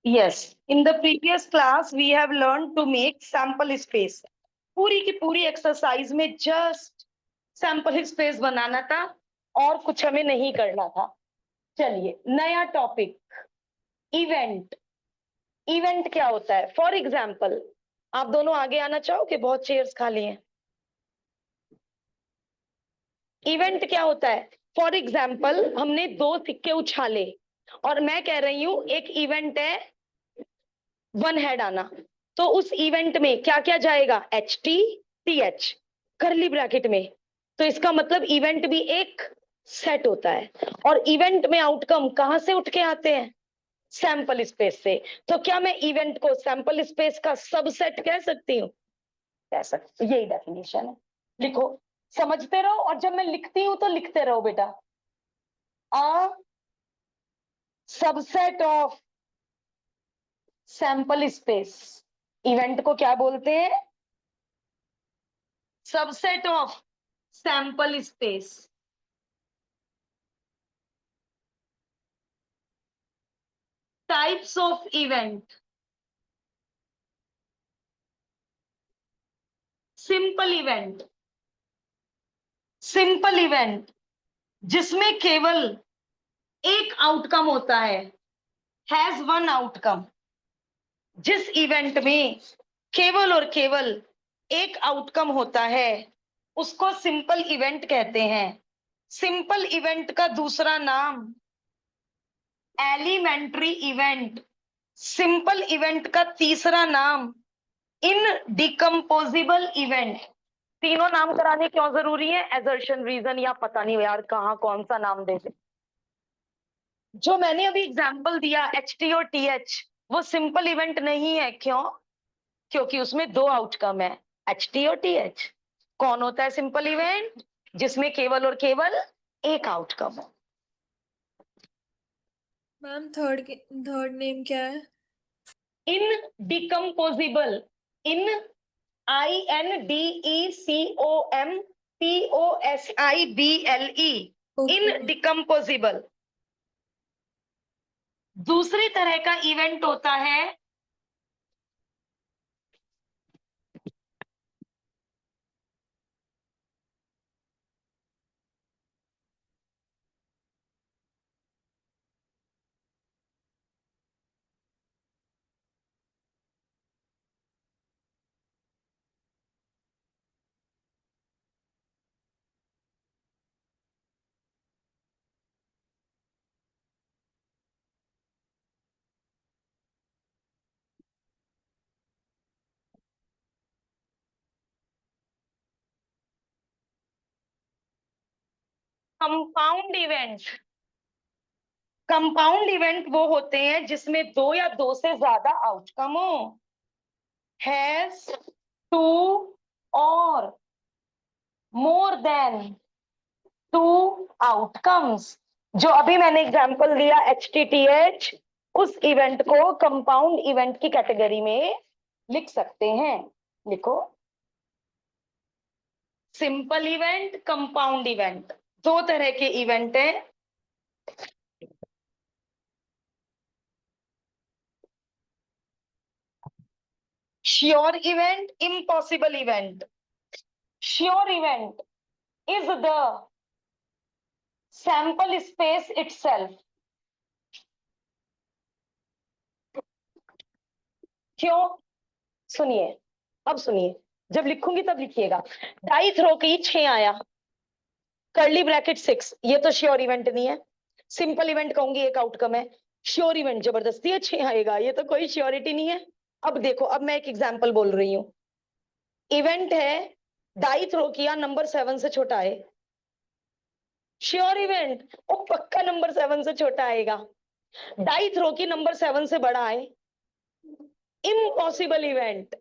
Yes, in the previous class we have learned to make sample space. पूरी की पूरी exercise में just sample space बनाना था और कुछ हमें नहीं करना था। चलिए नया टॉपिक, इवेंट। इवेंट क्या होता है? फॉर एग्जाम्पल, आप दोनों आगे आना चाहोगे? बहुत चेयर्स खाली हैं। इवेंट क्या होता है? फॉर एग्जाम्पल, हमने दो सिक्के उछाले और मैं कह रही हूं एक इवेंट है वन हेड आना, तो उस इवेंट में क्या क्या जाएगा? HTTH करली ब्रैकेट में। तो इसका मतलब इवेंट भी एक सेट होता है और इवेंट में आउटकम कहां से उठ के आते हैं? सैंपल स्पेस से। तो क्या मैं इवेंट को सैंपल स्पेस का सबसेट कह सकती हूँ? कह सकती, यही डेफिनेशन है। लिखो, समझते रहो और जब मैं लिखती हूं तो लिखते रहो बेटा। A subset of sample space, event को क्या बोलते हैं? Subset of sample space. Types of event, simple event. Simple event जिसमें केवल एक आउटकम होता है, हैज वन आउटकम। जिस इवेंट में केवल और केवल एक आउटकम होता है उसको सिंपल इवेंट कहते हैं। सिंपल इवेंट का दूसरा नाम एलिमेंट्री इवेंट। सिंपल इवेंट का तीसरा नाम इनडिकम्पोजिबल इवेंट। तीनों नाम कराने क्यों जरूरी है? एजर्शन, रीजन, या पता नहीं यार कहाँ कौन सा नाम दे दे। जो मैंने अभी एग्जांपल दिया HT और TH, वो सिंपल इवेंट नहीं है। क्यों? क्योंकि उसमें दो आउटकम है, HT और TH। कौन होता है सिंपल इवेंट? जिसमें केवल और केवल एक आउटकम है। मैम थर्ड नेम क्या है? इनडिकम्पोजिबल। इन INDECOMPOSIBLE, ओके। इनडिकम्पोजिबल। दूसरी तरह का इवेंट होता है कंपाउंड इवेंट। कंपाउंड इवेंट वो होते हैं जिसमें दो या दो से ज्यादा आउटकम हो। हैज टू और मोर देन टू आउटकम्स। जो अभी मैंने एग्जांपल दिया HTTH, उस इवेंट को कंपाउंड इवेंट की कैटेगरी में लिख सकते हैं। लिखो, सिंपल इवेंट, कंपाउंड इवेंट, दो तरह के इवेंट हैं। Sure event, impossible event. Sure event is the sample space itself. क्यों? सुनिए, अब सुनिए, जब लिखूंगी तब लिखिएगा। डाई थ्रो की 6 आया, कर्ली ब्रैकेट 6, ये तो श्योर इवेंट नहीं है। सिंपल इवेंट कहूंगी एक आउटकम है। श्योर इवेंट जबरदस्ती है 6 आएगा, ये तो कोई श्योरिटी नहीं है। अब देखो, अब मैं एक एग्जांपल बोल रही हूँ। इवेंट है डाई थ्रो किया, नंबर 7 से छोटा है। श्योर इवेंट, वो पक्का नंबर 7 से छोटा आएगा। डाई थ्रो की नंबर 7 से बड़ा है, इम्पॉसिबल इवेंट।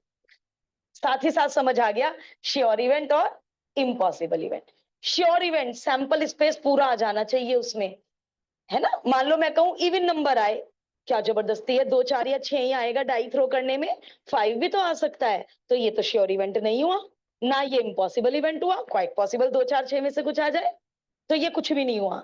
साथ ही साथ समझ आ गया श्योर इवेंट और impossible event. Sure event sample space पूरा आ जाना चाहिए उसमें, है ना। मान लो मैं कहूं इवन नंबर आए, क्या जबरदस्ती है? 2 4 या 6 ही आएगा डाई थ्रो करने में, 5 भी तो आ सकता है। तो ये तो श्योर इवेंट नहीं हुआ ना, ये इम्पॉसिबल इवेंट हुआ। क्वाइट पॉसिबल 2 4 6 में से कुछ आ जाए, तो ये कुछ भी नहीं हुआ।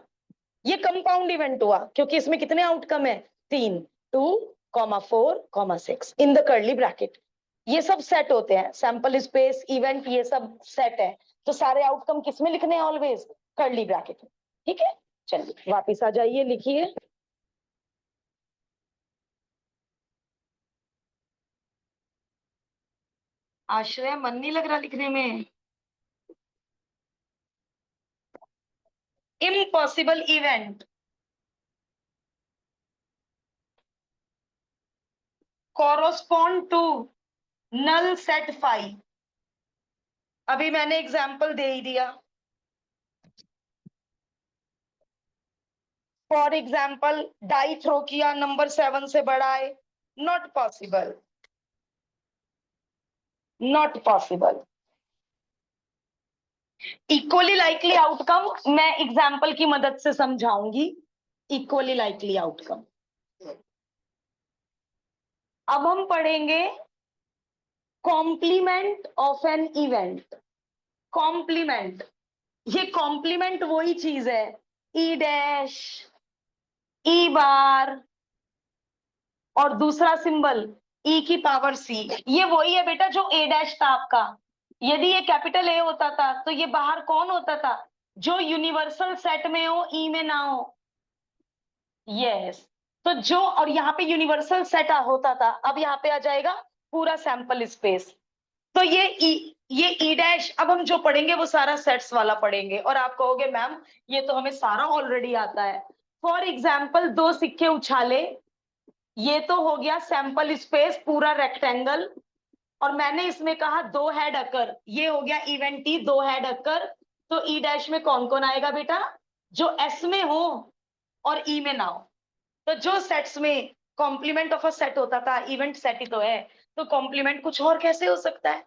ये कंपाउंड इवेंट हुआ क्योंकि इसमें कितने आउटकम है? 3, 2 4, 6 इन द कर्ली ब्रैकेट। ये सब सेट होते हैं, सैंपल स्पेस, इवेंट, ये सब सेट है। तो सारे आउटकम किस में लिखने हैं? ऑलवेज कर्ली ब्रैकेट में। ठीक है, चलिए वापिस आ जाइए, लिखिए। आश्रय मन नहीं लग रहा लिखने में। Impossible event correspond to null set phi। अभी मैंने एग्जाम्पल दे ही दिया। फॉर एग्जाम्पल डाई थ्रो किया, नंबर 7 से बड़ा है, not possible, not possible. Equally likely outcome मैं एग्जाम्पल की मदद से समझाऊंगी। इक्वली लाइकली आउटकम अब हम पढ़ेंगे complement of an event. Complement, ये कॉम्प्लीमेंट वही चीज है, ई डैश, ई बार और दूसरा सिंबल ई की पावर सी, ये वही है बेटा जो ए डैश था आपका। यदि ये कैपिटल ए होता था तो ये बाहर कौन होता था? जो यूनिवर्सल सेट में हो, ई में ना हो। यस, तो जो, और यहाँ पे यूनिवर्सल सेट होता था, अब यहाँ पे आ जाएगा पूरा सैंपल स्पेस। तो ये ई डैश अब हम जो पढ़ेंगे वो सारा सेट्स वाला पढ़ेंगे, और आप कहोगे मैम ये तो हमें सारा ऑलरेडी आता है। फॉर एग्जाम्पल 2 सिक्के उछाले, ये तो हो गया सैंपल स्पेस पूरा रेक्टेंगल, और मैंने इसमें कहा 2 हेड अकर, ये हो गया इवेंट टी, 2 हेड अकर। तो ई डैश में कौन कौन आएगा बेटा? जो एस में हो और ई में ना हो। तो जो सेट्स में कॉम्प्लीमेंट ऑफ अ सेट होता था, इवेंट सेट ही तो है, तो कॉम्प्लीमेंट कुछ और कैसे हो सकता है?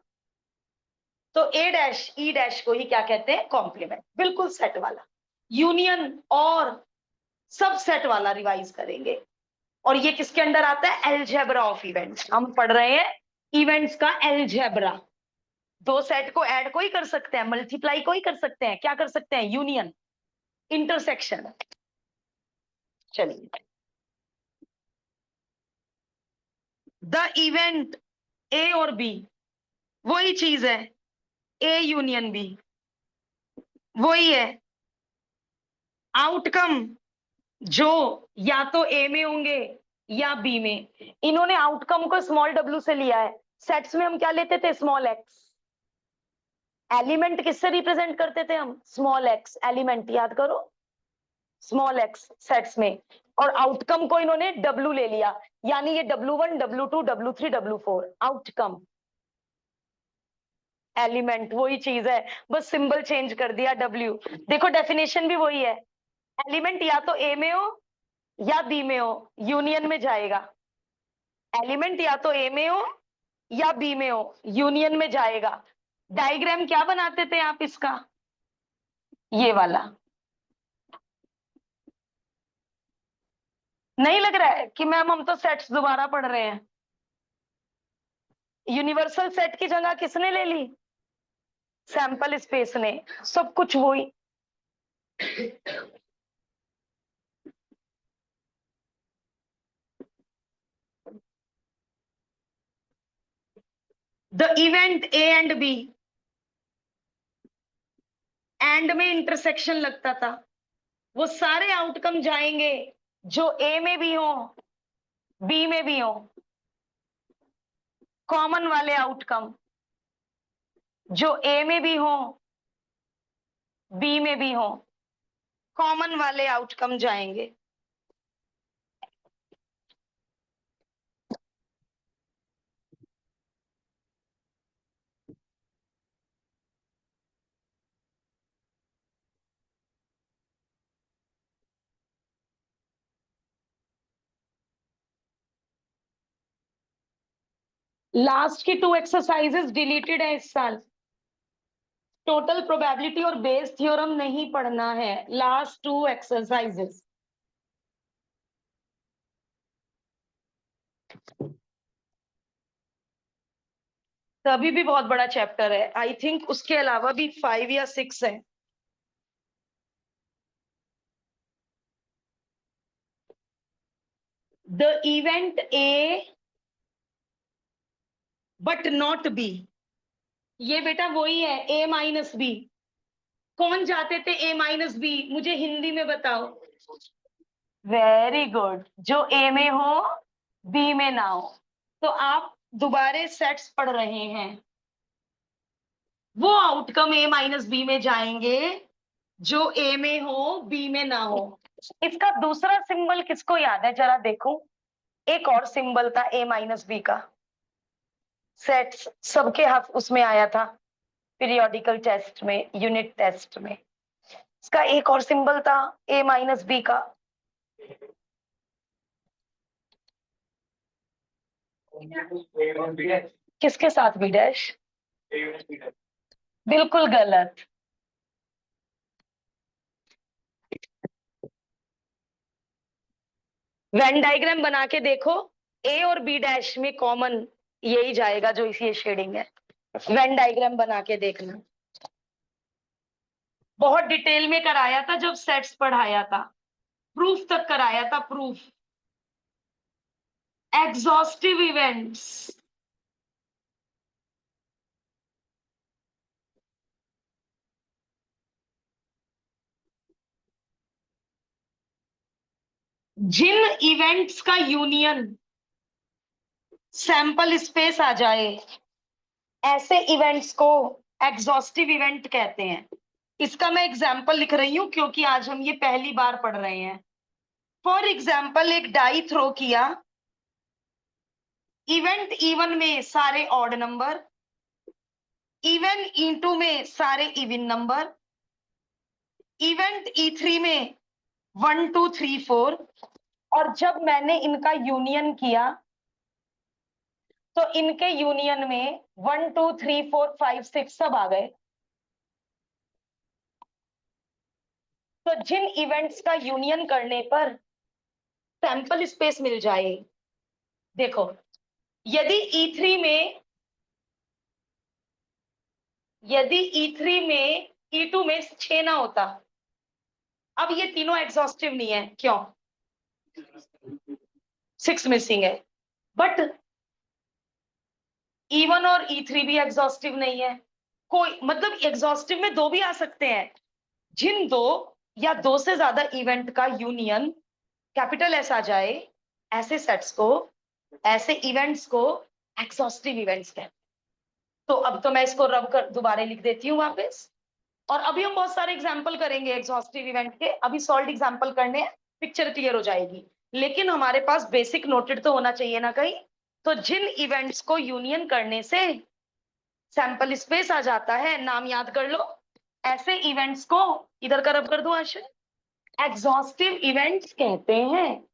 तो ए डैश ई डैश को ही क्या कहते हैं? कॉम्प्लीमेंट, बिल्कुल सेट वाला। यूनियन और सब सेट वाला रिवाइज करेंगे। और ये किसके अंडर आता है? Algebra of events. हम पढ़ रहे हैं इवेंट्स का एलजेब्रा। 2 सेट को ऐड को ही कर सकते हैं, मल्टीप्लाई को ही कर सकते हैं, क्या कर सकते हैं? Union, intersection. चलिए, द इवेंट ए और बी वही चीज है, ए यूनियन बी वही है। आउटकम जो या तो ए में होंगे या बी में। इन्होंने आउटकम को स्मॉल डब्ल्यू से लिया है। सेट्स में हम क्या लेते थे? Small x. एलिमेंट किससे रिप्रेजेंट करते थे हम? Small x. एलिमेंट याद करो, स्मॉल एक्स सेट्स में। और आउटकम को इन्होंने डब्ल्यू ले लिया, यानी ये W1, W2, W3, W4 outcome. Element वही चीज है, बस सिंबल चेंज कर दिया, W। देखो डेफिनेशन भी वही है, एलिमेंट या तो ए में हो या बी में हो, यूनियन में जाएगा। एलिमेंट या तो ए में हो या बी में हो, यूनियन में जाएगा। डायग्राम क्या बनाते थे आप इसका? ये वाला। नहीं लग रहा है कि मैम हम तो सेट्स दोबारा पढ़ रहे हैं? यूनिवर्सल सेट की जगह किसने ले ली? सैंपल स्पेस ने। सब कुछ वही। The event A and B, and में इंटरसेक्शन लगता था, वो सारे आउटकम जाएंगे जो ए में भी हो बी में भी हो। कॉमन वाले आउटकम जो ए में भी हो बी में भी हो, कॉमन वाले आउटकम जाएंगे। लास्ट की 2 एक्सरसाइजेस डिलीटेड है इस साल। टोटल प्रोबेबिलिटी और बेस थ्योरम नहीं पढ़ना है, लास्ट 2 एक्सरसाइजेस। तो अभी भी बहुत बड़ा चैप्टर है, आई थिंक उसके अलावा भी 5 या 6 है। The event A but not be, ये बेटा वही है ए माइनस बी। कौन जाते थे ए माइनस बी, मुझे हिंदी में बताओ। वेरी गुड, जो ए में हो बी में ना हो। तो आप दोबारे सेट्स पढ़ रहे हैं, वो आउटकम ए माइनस बी में जाएंगे जो ए में हो बी में ना हो। इसका दूसरा सिंबल किसको याद है, जरा देखो। एक और सिंबल था ए माइनस बी का, सेट्स सबके हाथ उसमें आया था पीरियोडिकल टेस्ट में, यूनिट टेस्ट में। इसका एक और सिंबल था ए माइनस बी का। किसके साथ बी डैश? बिल्कुल गलत। वेन डायग्राम बना के देखो, ए और बी डैश में कॉमन यही जाएगा जो इसी शेडिंग है। वेन डायग्राम बना के देखना, बहुत डिटेल में कराया था जब सेट्स पढ़ाया था, प्रूफ तक कराया था, प्रूफ। एग्जॉस्टिव इवेंट्स, जिन इवेंट्स का यूनियन सैंपल स्पेस आ जाए, ऐसे इवेंट्स को एग्जॉस्टिव इवेंट कहते हैं। इसका मैं एग्जाम्पल लिख रही हूं क्योंकि आज हम ये पहली बार पढ़ रहे हैं। फॉर एग्जाम्पल, एक डाई थ्रो किया, इवेंट E1 में सारे ऑड नंबर, इवेंट E2 में सारे इवन नंबर, इवेंट E3 में 1 2 3 4, और जब मैंने इनका यूनियन किया तो इनके यूनियन में 1 2 3 4 5 6 सब आ गए। तो जिन इवेंट्स का यूनियन करने पर सैंपल स्पेस मिल जाए, देखो, यदि E3 में E2 में 6 ना होता, अब ये तीनों एग्जॉस्टिव नहीं है, क्यों? 6 मिसिंग है। बट E1 और E3 भी एग्जॉस्टिव नहीं है, कोई मतलब एग्जॉस्टिव में दो भी आ सकते हैं। जिन दो या दो से ज्यादा इवेंट का यूनियन कैपिटल एस आ जाए, ऐसे सेट्स को, ऐसे इवेंट्स को एग्जॉस्टिव इवेंट्स कहते हैं। तो अब तो मैं इसको रब कर दोबारा लिख देती हूँ वापस, और अभी हम बहुत सारे एग्जाम्पल करेंगे एग्जॉस्टिव इवेंट के, अभी सॉल्ड एग्जाम्पल करने हैं, पिक्चर क्लियर हो जाएगी। लेकिन हमारे पास बेसिक नोटेड तो होना चाहिए ना कहीं। तो जिन इवेंट्स को यूनियन करने से सैंपल स्पेस आ जाता है, नाम याद कर लो, ऐसे इवेंट्स को, इधर का रब कर दो आशय, एग्जॉस्टिव इवेंट्स कहते हैं।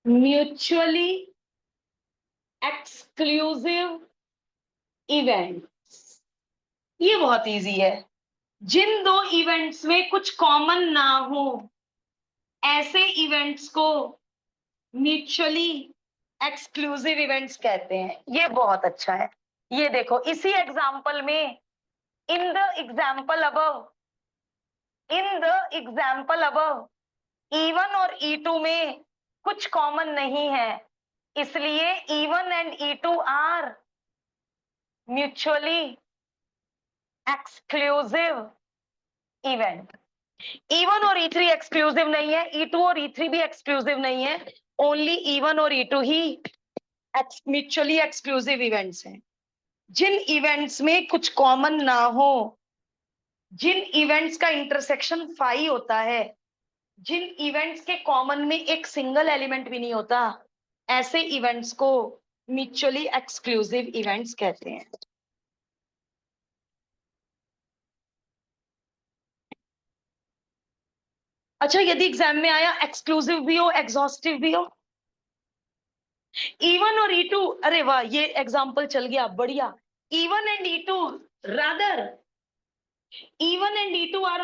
म्यूचुअली एक्सक्लूसिव इवेंट्स, ये बहुत इजी है। जिन दो इवेंट्स में कुछ कॉमन ना हो, ऐसे इवेंट्स को म्यूचुअली एक्सक्लूसिव इवेंट्स कहते हैं। ये बहुत अच्छा है। ये देखो, इसी एग्जाम्पल में, in the example above, in the example above E1 और E2 में कुछ कॉमन नहीं है, इसलिए E1 and E2 are mutually exclusive event. E1 और E3 एक्सक्लूसिव नहीं है, E2 और E3 भी एक्सक्लूसिव नहीं है, ओनली E1 और E2 ही म्यूचुअली एक्सक्लूसिव इवेंट्स हैं। जिन इवेंट्स में कुछ कॉमन ना हो, जिन इवेंट्स का इंटरसेक्शन 5 होता है, जिन इवेंट्स के कॉमन में एक सिंगल एलिमेंट भी नहीं होता, ऐसे इवेंट्स को म्यूचुअली एक्सक्लूसिव इवेंट्स कहते हैं। अच्छा, यदि एग्जाम में आया एक्सक्लूसिव भी हो एग्जॉस्टिव भी हो, E1 और E2, अरे वाह, ये एग्जाम्पल चल गया, बढ़िया। E1 and E2, rather E1 and E2 are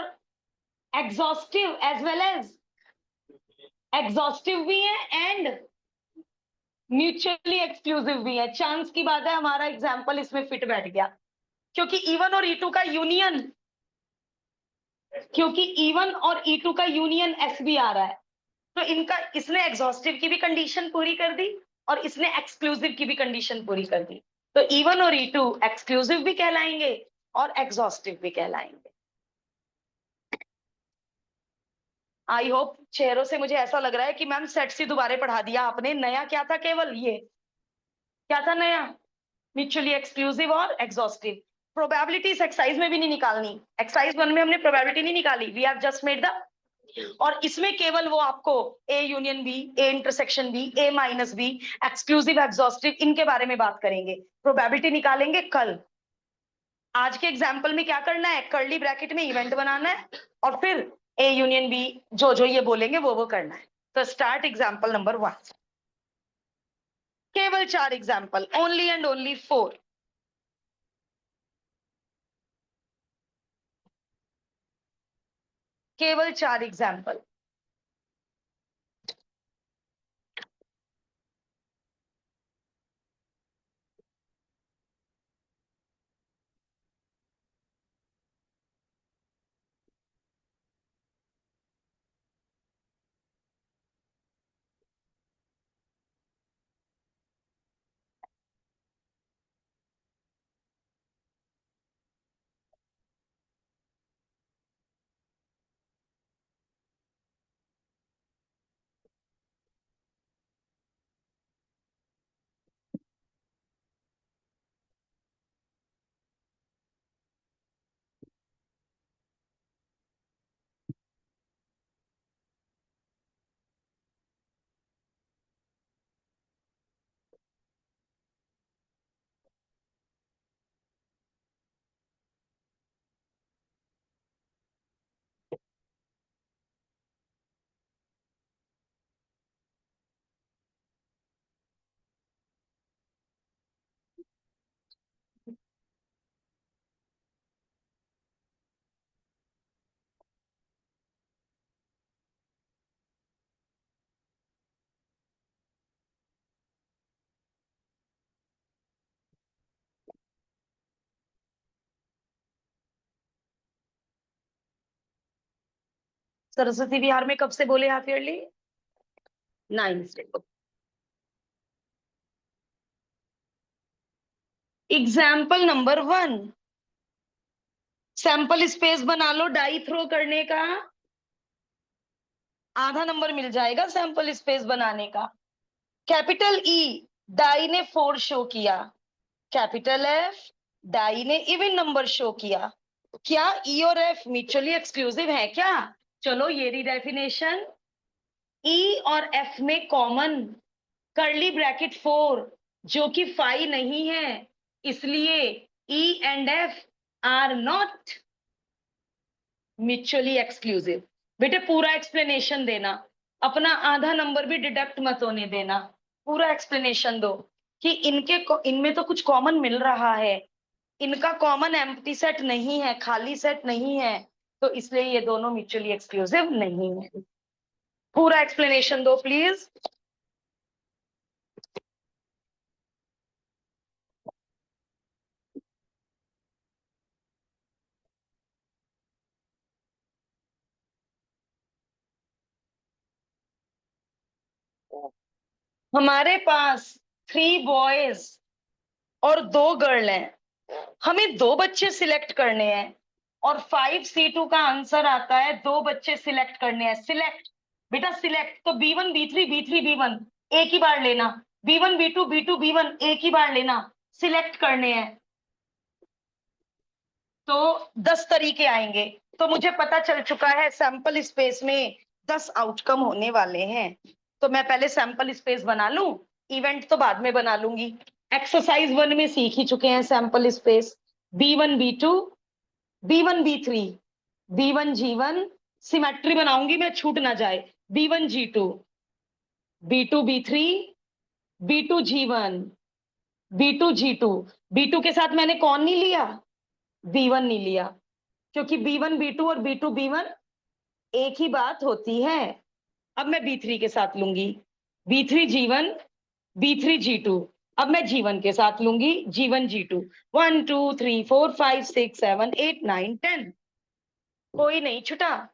exhaustive as well as, exhaustive भी है एंड म्यूचुअली एक्सक्लूसिव भी है। चांस की बात है हमारा एग्जाम्पल इसमें फिट बैठ गया, क्योंकि E1 और E2 का यूनियन, क्योंकि E1 और E2 का यूनियन S भी आ रहा है, तो इनका, इसने एग्जॉस्टिव की भी कंडीशन पूरी कर दी और इसने एक्सक्लूसिव की भी कंडीशन पूरी कर दी, तो E1 और E2 एक्सक्लूसिव भी कहलाएंगे और एग्जॉस्टिव भी कहलाएंगे। आई होप चेहरों से मुझे ऐसा लग रहा है कि मैम सेट सी दोबारा पढ़ा दिया आपने, नया क्या था, केवल ये क्या था नया, म्यूचुअली एक्सक्लूसिव और एग्जॉस्टिव। प्रोबेबिलिटी एक्सरसाइज में भी नहीं निकालनी, एक्सरसाइज 1 में हमने प्रोबेबिलिटी नहीं निकाली, we have just made the, और इसमें केवल वो आपको A union B, A intersection B, A minus B, exclusive exhaustive, इनके बारे में बात करेंगे, प्रोबेबिलिटी निकालेंगे कल। आज के एग्जाम्पल में क्या करना है, कर्ली ब्रैकेट में इवेंट बनाना है और फिर ए यूनियन बी, जो जो ये बोलेंगे वो करना है। तो स्टार्ट एग्जाम्पल नंबर 1, केवल 4 एग्जाम्पल, ओनली एंड ओनली 4। केवल 4 एग्जाम्पल। सरस्वती विहार में कब से बोले हाफ ईयरली? 9 से। एग्जाम्पल नंबर 1, सैंपल स्पेस बना लो, डाई थ्रो करने का आधा नंबर मिल जाएगा, सैंपल स्पेस बनाने का। कैपिटल ई, डाई ने 4 शो किया, कैपिटल एफ, डाई ने इवन नंबर शो किया। क्या ई और एफ म्यूचुअली एक्सक्लूसिव है क्या? चलो ये रही डेफिनेशन, ई और एफ में कॉमन कर्ली ब्रैकेट 4 जो कि 5 नहीं है, इसलिए E and F R not mutually exclusive. बेटे पूरा एक्सप्लेनेशन देना, अपना आधा नंबर भी डिडक्ट मत होने देना, पूरा एक्सप्लेनेशन दो कि इनमें तो कुछ कॉमन मिल रहा है, इनका कॉमन एम्प्टी सेट नहीं है, खाली सेट नहीं है, तो इसलिए ये दोनों म्यूचुअली एक्सक्लूसिव नहीं है। पूरा एक्सप्लेनेशन दो प्लीज। हमारे पास 3 बॉयज और 2 गर्ल हैं, हमें 2 बच्चे सिलेक्ट करने हैं और 5C2 का आंसर आता है 2 बच्चे सिलेक्ट करने हैं। सिलेक्ट बेटा सिलेक्ट, तो B1 B3 B3 B1 एक ही बार लेना, B1 B2 B2 B1 एक ही बार लेना, सिलेक्ट करने हैं। तो 10 तरीके आएंगे, तो मुझे पता चल चुका है सैंपल स्पेस में 10 आउटकम होने वाले हैं। तो मैं पहले सैंपल स्पेस बना लूं, इवेंट तो बाद में बना लूंगी। एक्सरसाइज 1 में सीख ही चुके हैं sample space, B1 B2 B1 B3 B1 G1 symmetry बनाऊंगी मैं, छूट ना जाए। B1 G2, B2 B3, B2 G1, B2 G2। B2 के साथ मैंने कौन नहीं लिया? B1 नहीं लिया, क्योंकि B1 B2 और B2 B1 एक ही बात होती है। अब मैं B3 के साथ लूंगी, B3 G1, B3 G2। अब मैं G1 के साथ लूंगी, G1 G2। 1 2 3 4 5 6 7 8 9 10। कोई नहीं छुटा।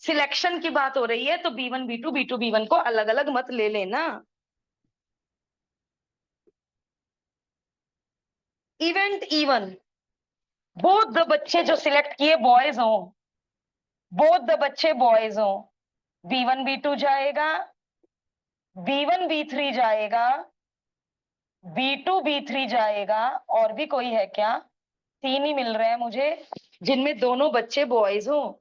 सिलेक्शन की बात हो रही है तो B1 B2 B2 B1 को अलग अलग मत ले लेना। इवेंट E1, बोथ द बच्चे जो सिलेक्ट किए बॉयज हो, बोथ द बच्चे बॉयज हो। B1 B2 जाएगा, B1 B3 जाएगा, B2 B3 जाएगा। और भी कोई है क्या? 3 ही मिल रहे हैं मुझे जिनमें दोनों बच्चे बॉयज हो।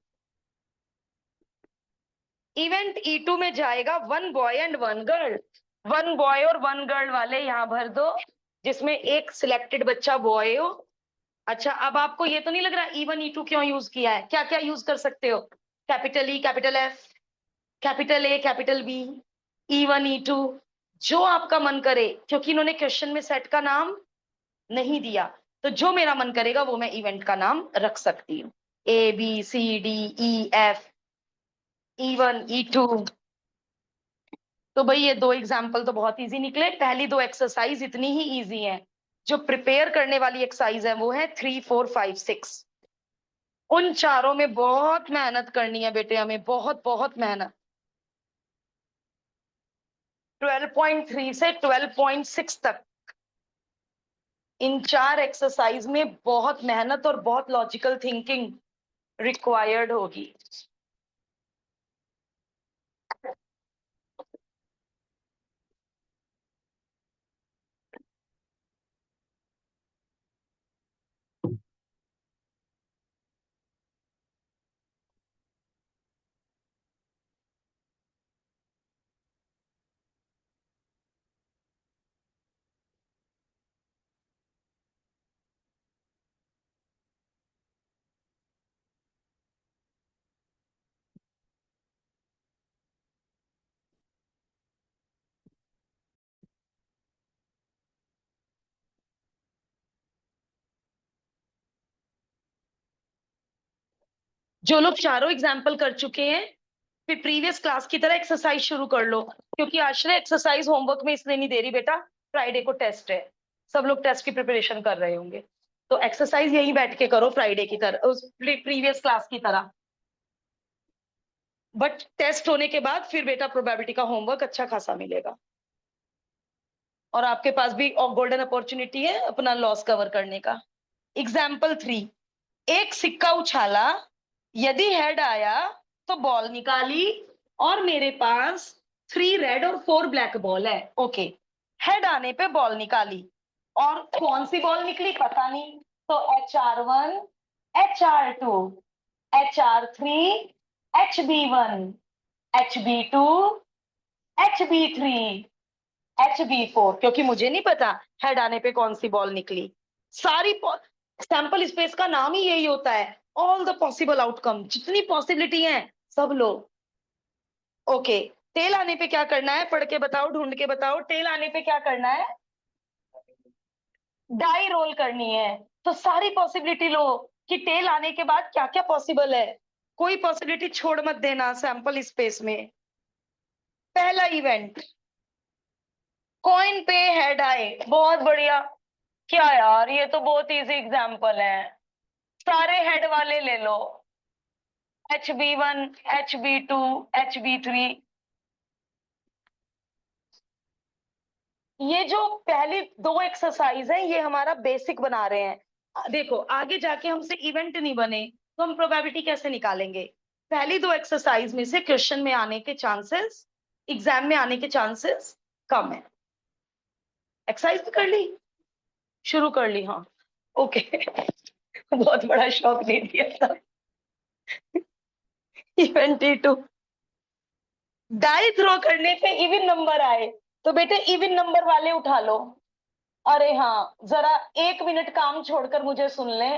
इवेंट E2 में जाएगा 1 बॉय एंड 1 गर्ल। 1 बॉय और 1 गर्ल वाले यहां भर दो, जिसमें एक सिलेक्टेड बच्चा बॉय हो। अच्छा, अब आपको ये तो नहीं लग रहा E1 E2 क्यों यूज किया है? क्या क्या यूज कर सकते हो? Capital E, capital F, capital A, capital B। E1 E2 जो आपका मन करे, क्योंकि इन्होंने क्वेश्चन में सेट का नाम नहीं दिया, तो जो मेरा मन करेगा वो मैं इवेंट का नाम रख सकती हूँ। ABCDEF, E1 E2। तो भाई ये दो एग्जाम्पल तो बहुत इजी निकले। पहली दो एक्सरसाइज इतनी ही इजी हैं। जो प्रिपेयर करने वाली एक्सरसाइज है वो है 3 4 5 6। उन चारों में बहुत मेहनत करनी है बेटे, हमें बहुत बहुत मेहनत। 12.3 से 12.6 तक इन 4 एक्सरसाइज में बहुत मेहनत और बहुत लॉजिकल थिंकिंग रिक्वायर्ड होगी। जो लोग चारों एग्जाम्पल कर चुके हैं, फिर प्रीवियस क्लास की तरह एक्सरसाइज शुरू कर लो, क्योंकि आश्रय एक्सरसाइज होमवर्क में इसलिए नहीं दे रही बेटा, फ्राइडे को टेस्ट है, सब लोग टेस्ट की प्रिपरेशन कर रहे होंगे। तो एक्सरसाइज यहीं बैठ के करो फ्राइडे की तरह, उस प्रीवियस क्लास की तरह। बट टेस्ट होने के बाद फिर बेटा प्रोबेबिलिटी का होमवर्क अच्छा खासा मिलेगा, और आपके पास भी गोल्डन अपॉर्चुनिटी है अपना लॉस कवर करने का। एग्जाम्पल 3, एक सिक्का उछाला, यदि हेड आया तो बॉल निकाली, और मेरे पास 3 रेड और 4 ब्लैक बॉल है। ओके, हेड आने पे बॉल निकाली, और कौन सी बॉल निकली पता नहीं, तो HR1, HR2, HR3, HB1, HB2, HB3, HB4। क्योंकि मुझे नहीं पता हेड आने पे कौन सी बॉल निकली। सारी सैंपल स्पेस का नाम ही यही होता है, ऑल द पॉसिबल आउटकम, जितनी पॉसिबिलिटी है सब लो। ओके, टेल आने पे क्या करना है? पढ़ के बताओ, ढूंढ के बताओ। टेल आने पे क्या करना है? डाई रोल करनी है। तो सारी पॉसिबिलिटी लो कि टेल आने के बाद क्या क्या पॉसिबल है, कोई पॉसिबिलिटी छोड़ मत देना सैंपल स्पेस में। पहला इवेंट, कॉइन पे हेड आए, बहुत बढ़िया। क्या यार, ये तो बहुत इजी एग्जांपल है, सारे हेड वाले ले लो। HB1, HB2, HB3। ये जो पहली दो एक्सरसाइज है ये हमारा बेसिक बना रहे हैं। देखो आगे जाके हमसे इवेंट नहीं बने तो हम प्रोबेबिलिटी कैसे निकालेंगे? पहली दो एक्सरसाइज में से क्वेश्चन में आने के चांसेस, एग्जाम में आने के चांसेस कम है। एक्सरसाइज कर ली, शुरू कर ली? हाँ, ओके। बहुत बड़ा शॉक दे दिया था। इवेंट E2, डाई थ्रो करने पे इवन नंबर आए, तो बेटे इवन नंबर वाले उठा लो। अरे हाँ, जरा 1 मिनट काम छोड़कर मुझे सुन ले।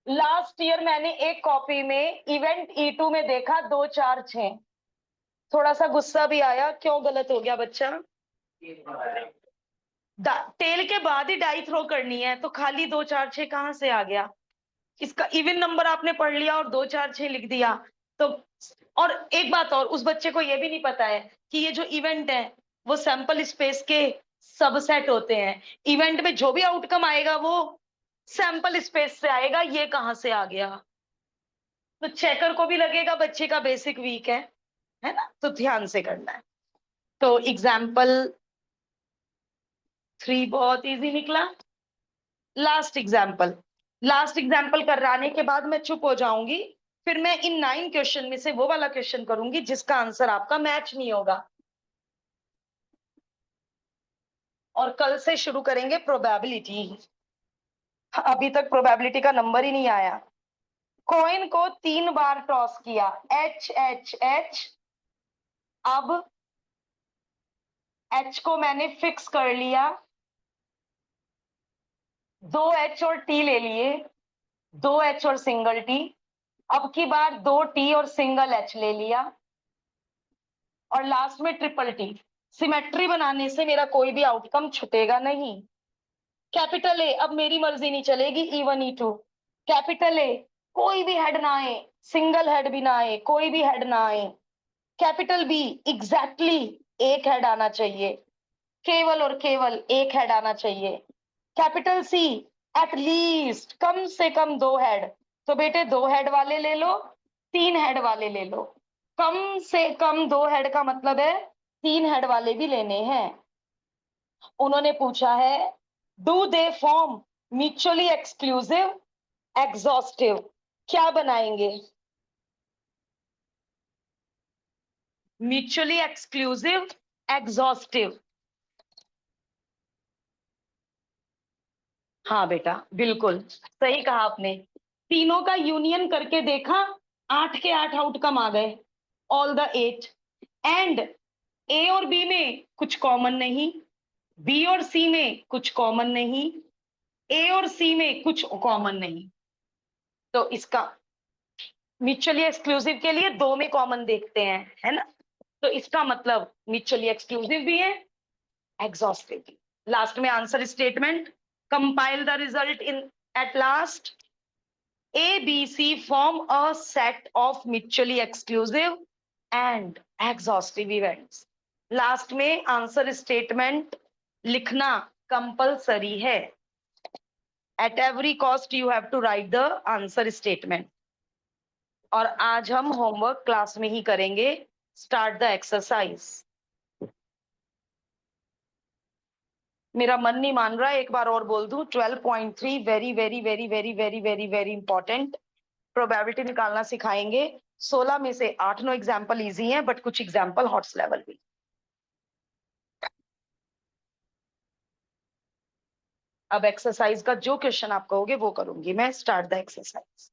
लास्ट ईयर मैंने एक कॉपी में इवेंट E2 में देखा 2 4 6। थोड़ा सा गुस्सा भी आया, क्यों गलत हो गया बच्चा? टेल के बाद ही डाई थ्रो करनी है, तो खाली 2 4 6 कहां से आ गया? इसका इवन नंबर आपने पढ़ लिया और 2 4 6 लिख दिया तो। और एक बात और, उस बच्चे को ये भी नहीं पता है कि ये जो इवेंट है वो सैंपल स्पेस के सबसेट होते हैं। इवेंट में जो भी आउटकम आएगा वो सैंपल स्पेस से आएगा, ये कहां से आ गया? तो चेकर को भी लगेगा बच्चे का बेसिक वीक है ना? तो ध्यान से करना है। तो एग्जाम्पल 3 बहुत इजी निकला। लास्ट एग्जाम्पल कराने के बाद मैं चुप हो जाऊंगी, फिर मैं इन 9 क्वेश्चन में से वो वाला क्वेश्चन करूंगी जिसका आंसर आपका मैच नहीं होगा। और कल से शुरू करेंगे प्रोबेबिलिटी। अभी तक प्रोबेबिलिटी का नंबर ही नहीं आया। कॉइन को 3 बार टॉस किया, एच एच एच। अब एच को मैंने फिक्स कर लिया, 2 एच और टी ले लिए, 2 एच और सिंगल टी। अब की बार 2 टी और सिंगल एच ले लिया, और लास्ट में ट्रिपल टी। सिमेट्री बनाने से मेरा कोई भी आउटकम छुटेगा नहीं। कैपिटल ए, अब मेरी मर्जी नहीं चलेगी, E1 E2। कैपिटल ए, कोई भी हेड ना आए, सिंगल हेड भी ना आए, कोई भी हेड ना आए। कैपिटल बी, एग्जैक्टली एक हेड आना चाहिए, केवल और केवल एक हेड आना चाहिए। कैपिटल सी, एटलीस्ट कम से कम 2 हेड। तो बेटे 2 हेड वाले ले लो, 3 हेड वाले ले लो। कम से कम 2 हेड का मतलब है 3 हेड वाले भी लेने हैं। उन्होंने पूछा है, do they form mutually exclusive exhaustive? क्या बनाएंगे? Mutually exclusive exhaustive. हाँ बेटा, बिल्कुल सही कहा आपने। तीनों का यूनियन करके देखा, 8 के 8 आउटकम आ गए, ऑल द 8। एंड ए और बी में कुछ कॉमन नहीं, बी और सी में कुछ कॉमन नहीं, ए और सी में कुछ कॉमन नहीं। तो इसका म्यूचुअली एक्सक्लूसिव के लिए 2 में कॉमन देखते हैं, है ना? तो इसका मतलब म्यूचुअली एक्सक्लूसिव भी है, एग्जॉस्टिव भी। लास्ट में answer statement, compile the result in at last. A, B, C form a set of mutually exclusive and exhaustive events. Last में आंसर स्टेटमेंट लिखना कंपलसरी है। At every cost you have to write the answer statement. और आज हम homework class में ही करेंगे। Start the exercise. मेरा मन नहीं मान रहा है, एक बार और बोल दूं, 12.3 very very very very very very very important. Probability निकालना सिखाएंगे। 16 में से 8-9 एग्जाम्पल इजी हैं, बट कुछ एग्जाम्पल हॉट्स लेवल भी। अब एक्सरसाइज का जो क्वेश्चन आप कहोगे वो करूंगी मैं। Start the exercise.